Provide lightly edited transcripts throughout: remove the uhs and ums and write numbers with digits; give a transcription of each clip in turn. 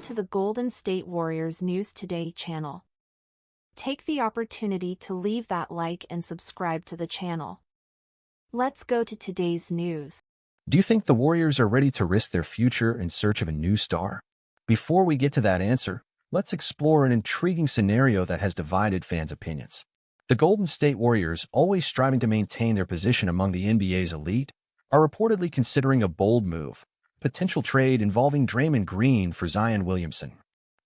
to the Golden State Warriors News Today channel. Take the opportunity to leave that like and subscribe to the channel. Let's go to today's news. Do you think the Warriors are ready to risk their future in search of a new star? Before we get to that answer, let's explore an intriguing scenario that has divided fans' opinions. The Golden State Warriors, always striving to maintain their position among the NBA's elite, are reportedly considering a bold move, potential trade involving Draymond Green for Zion Williamson.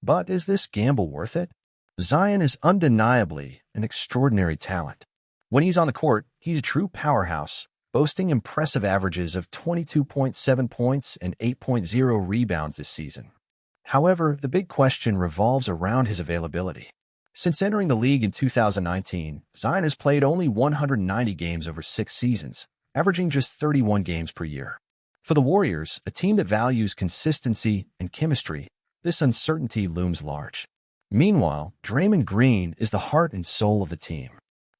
But is this gamble worth it? Zion is undeniably an extraordinary talent. When he's on the court, he's a true powerhouse, boasting impressive averages of 22.7 points and 8.0 rebounds this season. However, the big question revolves around his availability. Since entering the league in 2019, Zion has played only 190 games over 6 seasons, averaging just 31 games per year. For the Warriors, a team that values consistency and chemistry, this uncertainty looms large. Meanwhile, Draymond Green is the heart and soul of the team.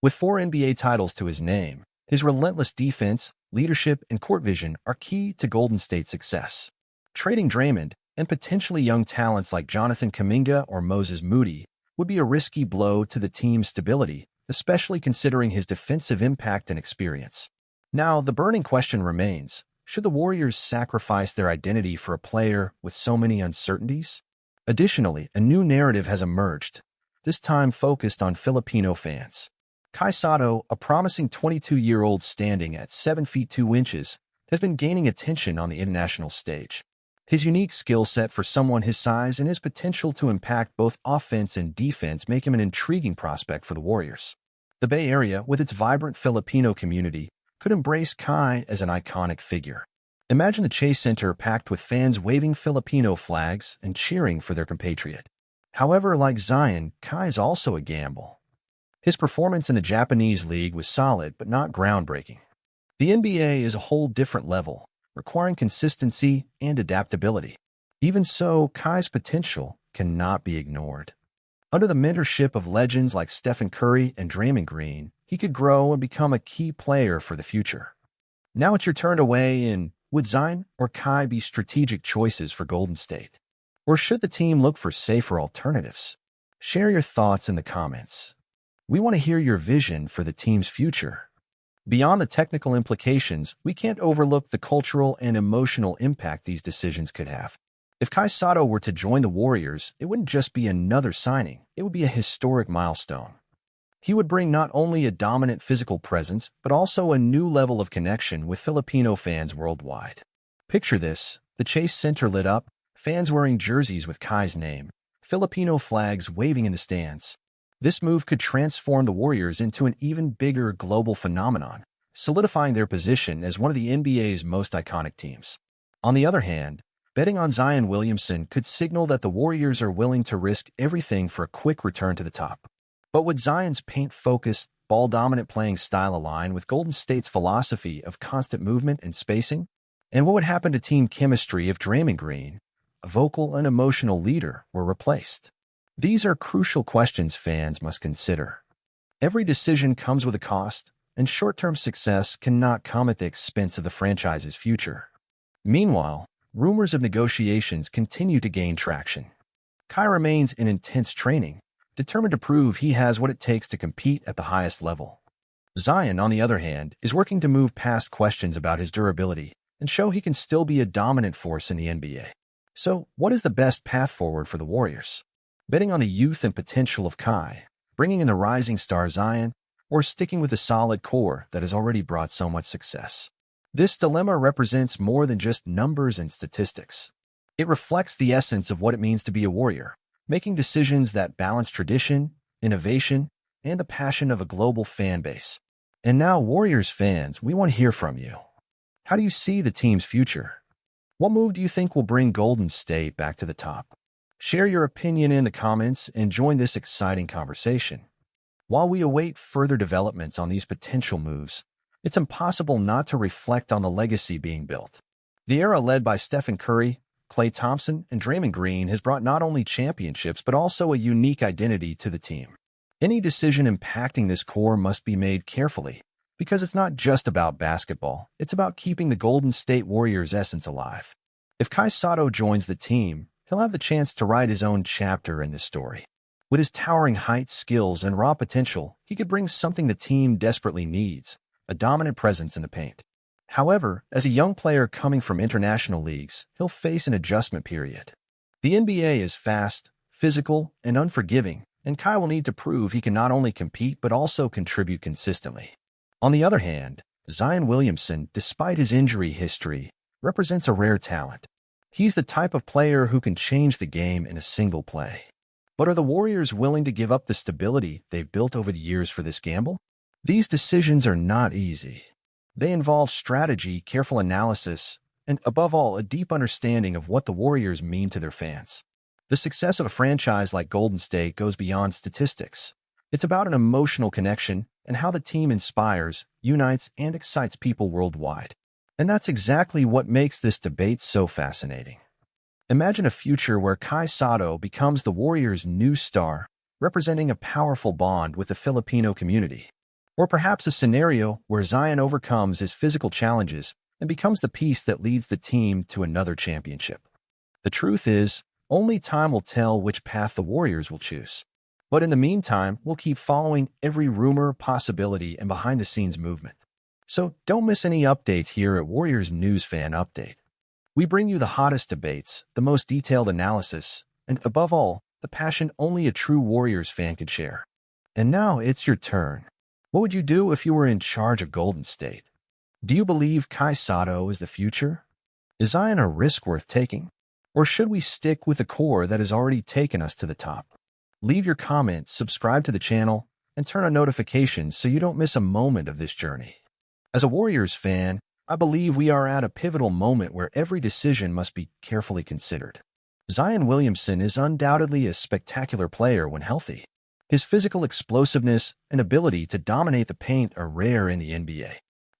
With 4 NBA titles to his name, his relentless defense, leadership, and court vision are key to Golden State's success. Trading Draymond and potentially young talents like Jonathan Kuminga or Moses Moody would be a risky blow to the team's stability, especially considering his defensive impact and experience. Now, the burning question remains: should the Warriors sacrifice their identity for a player with so many uncertainties? Additionally, a new narrative has emerged, this time focused on Filipino fans. Kai Sotto, a promising 22-year-old standing at 7 feet 2 inches, has been gaining attention on the international stage. His unique skill set for someone his size and his potential to impact both offense and defense make him an intriguing prospect for the Warriors. The Bay Area, with its vibrant Filipino community, could embrace Kai as an iconic figure. Imagine the Chase Center packed with fans waving Filipino flags and cheering for their compatriot. However, like Zion, Kai is also a gamble. His performance in the Japanese league was solid but not groundbreaking. The NBA is a whole different level, requiring consistency and adaptability. Even so, Kai's potential cannot be ignored. Under the mentorship of legends like Stephen Curry and Draymond Green, he could grow and become a key player for the future. Now it's your turn to weigh in. Would Zion or Kai be strategic choices for Golden State? Or should the team look for safer alternatives? Share your thoughts in the comments. We want to hear your vision for the team's future. Beyond the technical implications, we can't overlook the cultural and emotional impact these decisions could have. If Kai Sotto were to join the Warriors, it wouldn't just be another signing, it would be a historic milestone. He would bring not only a dominant physical presence, but also a new level of connection with Filipino fans worldwide. Picture this: the Chase Center lit up, fans wearing jerseys with Kai's name, Filipino flags waving in the stands. This move could transform the Warriors into an even bigger global phenomenon, solidifying their position as one of the NBA's most iconic teams. On the other hand, betting on Zion Williamson could signal that the Warriors are willing to risk everything for a quick return to the top. But would Zion's paint-focused, ball-dominant playing style align with Golden State's philosophy of constant movement and spacing? And what would happen to team chemistry if Draymond Green, a vocal and emotional leader, were replaced? These are crucial questions fans must consider. Every decision comes with a cost, and short-term success cannot come at the expense of the franchise's future. Meanwhile, rumors of negotiations continue to gain traction. Kai remains in intense training, determined to prove he has what it takes to compete at the highest level. Zion, on the other hand, is working to move past questions about his durability and show he can still be a dominant force in the NBA. So, what is the best path forward for the Warriors? Betting on the youth and potential of Kai, bringing in the rising star Zion, or sticking with the solid core that has already brought so much success? This dilemma represents more than just numbers and statistics. It reflects the essence of what it means to be a Warrior, making decisions that balance tradition, innovation, and the passion of a global fan base. And now, Warriors fans, we want to hear from you. How do you see the team's future? What move do you think will bring Golden State back to the top? Share your opinion in the comments and join this exciting conversation. While we await further developments on these potential moves, it's impossible not to reflect on the legacy being built. The era led by Stephen Curry, Klay Thompson, and Draymond Green has brought not only championships but also a unique identity to the team. Any decision impacting this core must be made carefully, because it's not just about basketball, it's about keeping the Golden State Warriors' essence alive. If Kai Sotto joins the team, he'll have the chance to write his own chapter in this story. With his towering height, skills, and raw potential, he could bring something the team desperately needs, a dominant presence in the paint. However, as a young player coming from international leagues, he'll face an adjustment period. The NBA is fast, physical, and unforgiving, and Kai will need to prove he can not only compete but also contribute consistently. On the other hand, Zion Williamson, despite his injury history, represents a rare talent. He's the type of player who can change the game in a single play. But are the Warriors willing to give up the stability they've built over the years for this gamble? These decisions are not easy. They involve strategy, careful analysis, and above all, a deep understanding of what the Warriors mean to their fans. The success of a franchise like Golden State goes beyond statistics. It's about an emotional connection and how the team inspires, unites, and excites people worldwide. And that's exactly what makes this debate so fascinating. Imagine a future where Kai Sotto becomes the Warriors' new star, representing a powerful bond with the Filipino community. Or perhaps a scenario where Zion overcomes his physical challenges and becomes the piece that leads the team to another championship. The truth is, only time will tell which path the Warriors will choose. But in the meantime, we'll keep following every rumor, possibility, and behind-the-scenes movement. So don't miss any updates here at Warriors News Fan Update. We bring you the hottest debates, the most detailed analysis, and above all, the passion only a true Warriors fan could share. And now it's your turn. What would you do if you were in charge of Golden State? Do you believe Kai Sotto is the future? Is Zion a risk worth taking? Or should we stick with the core that has already taken us to the top? Leave your comments, subscribe to the channel, and turn on notifications so you don't miss a moment of this journey. As a Warriors fan, I believe we are at a pivotal moment where every decision must be carefully considered. Zion Williamson is undoubtedly a spectacular player when healthy. His physical explosiveness and ability to dominate the paint are rare in the NBA.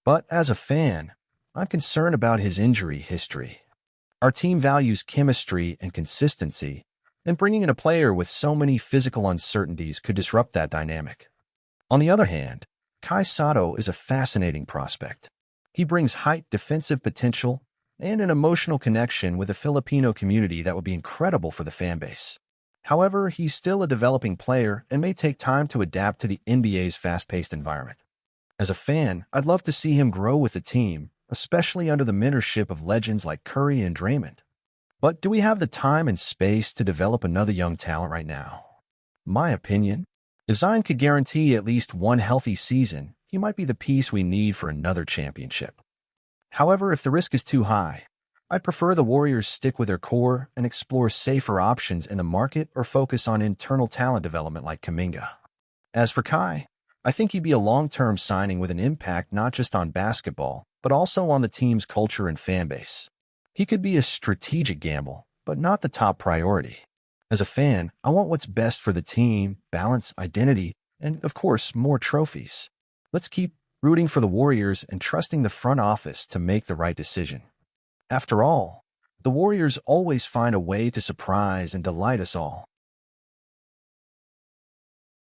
But as a fan, I'm concerned about his injury history. Our team values chemistry and consistency, and bringing in a player with so many physical uncertainties could disrupt that dynamic. On the other hand, Kai Sotto is a fascinating prospect. He brings height, defensive potential, and an emotional connection with the Filipino community that would be incredible for the fan base. However, he's still a developing player and may take time to adapt to the NBA's fast-paced environment. As a fan, I'd love to see him grow with the team, especially under the mentorship of legends like Curry and Draymond. But do we have the time and space to develop another young talent right now? My opinion, if Zion could guarantee at least one healthy season, he might be the piece we need for another championship. However, if the risk is too high, I'd prefer the Warriors stick with their core and explore safer options in the market or focus on internal talent development like Kuminga. As for Kai, I think he'd be a long-term signing with an impact not just on basketball, but also on the team's culture and fan base. He could be a strategic gamble, but not the top priority. As a fan, I want what's best for the team, balance, identity, and, of course, more trophies. Let's keep rooting for the Warriors and trusting the front office to make the right decision. After all, the Warriors always find a way to surprise and delight us all.